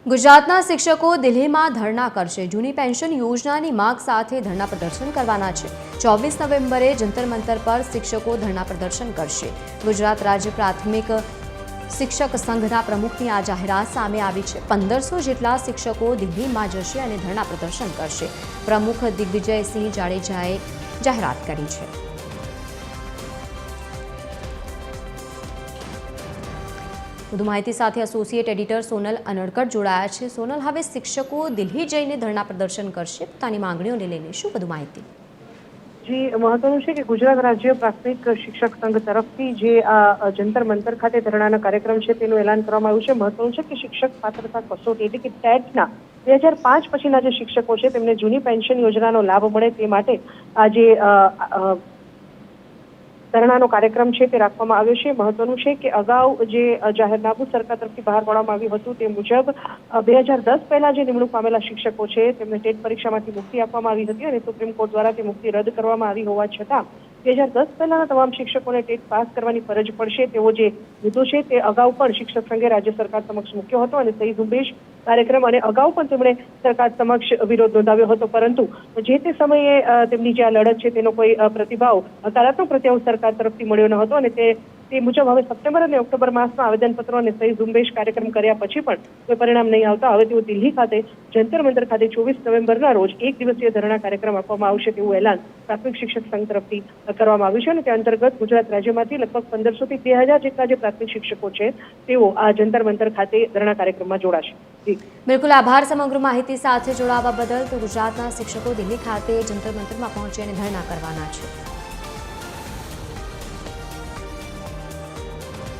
ગુજરાતના શિક્ષકો દિલ્હીમાં ધરણા કરશે। જૂની પેન્શન યોજનાની માંગ સાથે ધરણા પ્રદર્શન કરવાના છે। 24 નવેમ્બરે જંતર મંતર પર શિક્ષકો ધરણા પ્રદર્શન કરશે। ગુજરાત રાજ્ય પ્રાથમિક શિક્ષક સંઘના પ્રમુખની આ જાહેરાત સામે આવી છે। 1500 જેટલા શિક્ષકો દિલ્હીમાં જશે અને ધરણા પ્રદર્શન કરશે। પ્રમુખ દિગ્વિજયસિંહ જાડેજાએ જાહેરાત કરી છે। વધુ માહિતી સાથે એસોસિએટ એડિટર સોનલ અનડકટ જોડાયા છે। સોનલ, હવે શિક્ષકો દિલ્હી જઈને ધરણા પ્રદર્શન કરશે પોતાની માંગણીઓને લઈને, શું વધુ માહિતી? જી, મહત્વનું છે કે ગુજરાત રાજ્ય પ્રાથમિક શિક્ષક સંઘ તરફથી જે આ જંતર મંતર ખાતે ધરણાના કાર્યક્રમ છે તેનું એલાન કરવામાં આવ્યું છે। મહત્વનું છે કે શિક્ષક પાત્રતા કસોટી એટલે કે ટેટના 2005 પછીના જે શિક્ષકો છે તેમને જૂની પેન્શન યોજનાનો લાભ મળે તે માટે આ જે ધરણાનો કાર્યક્રમ છે તે રાખવામાં આવ્યો છે। મહત્વનું છે કે અગાઉ જે જાહેરનામું સરકાર તરફથી બહાર પાડવામાં આવ્યું હતું તે મુજબ 2010 પહેલા જે નિમણૂક પામેલા શિક્ષકો છે તેમને ટેટ પરીક્ષામાંથી મુક્તિ આપવામાં આવી હતી અને સુપ્રીમ કોર્ટ દ્વારા તે મુક્તિ રદ કરવામાં આવી હોવા છતાં 2010 પહેલાના તમામ શિક્ષકોને ટેટ પાસ કરવાની ફરજ પડશે તેવો જે મુદ્દો છે તે અગાઉ પણ શિક્ષક સંઘે રાજ્ય સરકાર સમક્ષ મૂક્યો હતો અને સહી ઝુંબેશ કાર્યક્રમ અને અગાઉ પણ તેમણે સરકાર સમક્ષ વિરોધ નોંધાવ્યો હતો, પરંતુ જે તે સમયે તેમની જે આ લડત છે તેનો કોઈ પ્રતિભાવ હકારાત્મક પ્રત્યાવ સરકાર તરફથી મળ્યો ન હતો અને તે મુજબ હવે સપ્ટેમ્બર અને ઓક્ટોબર માસમાં આવેદનપત્રો અને સહી ઝુંબેશ કાર્યક્રમ કર્યા પછી પણ કોઈ પરિણામ નહીં આવતા હવે તેઓ દિલ્હી ખાતે જંતર મંતર ખાતે 24 નવેમ્બરના રોજ એક દિવસીય ધરણા કાર્યક્રમ આપવામાં આવશે તેવું એલાન પ્રાથમિક શિક્ષક સંઘ તરફથી કરવામાં આવ્યું છે અને તે અંતર્ગત ગુજરાત રાજ્યમાંથી લગભગ 1500 થી 2000 જેટલા જે પ્રાથમિક શિક્ષકો છે તેઓ આ જંતર મંતર ખાતે ધરણા કાર્યક્રમમાં જોડાશે। બિલકુલ, આભાર સમગ્ર માહિતી સાથે જોડાવા બદલ। તો ગુજરાતના શિક્ષકો દિલ્હી ખાતે જંતર મંતરમાં પહોંચી અને ધરણા કરવાના છે।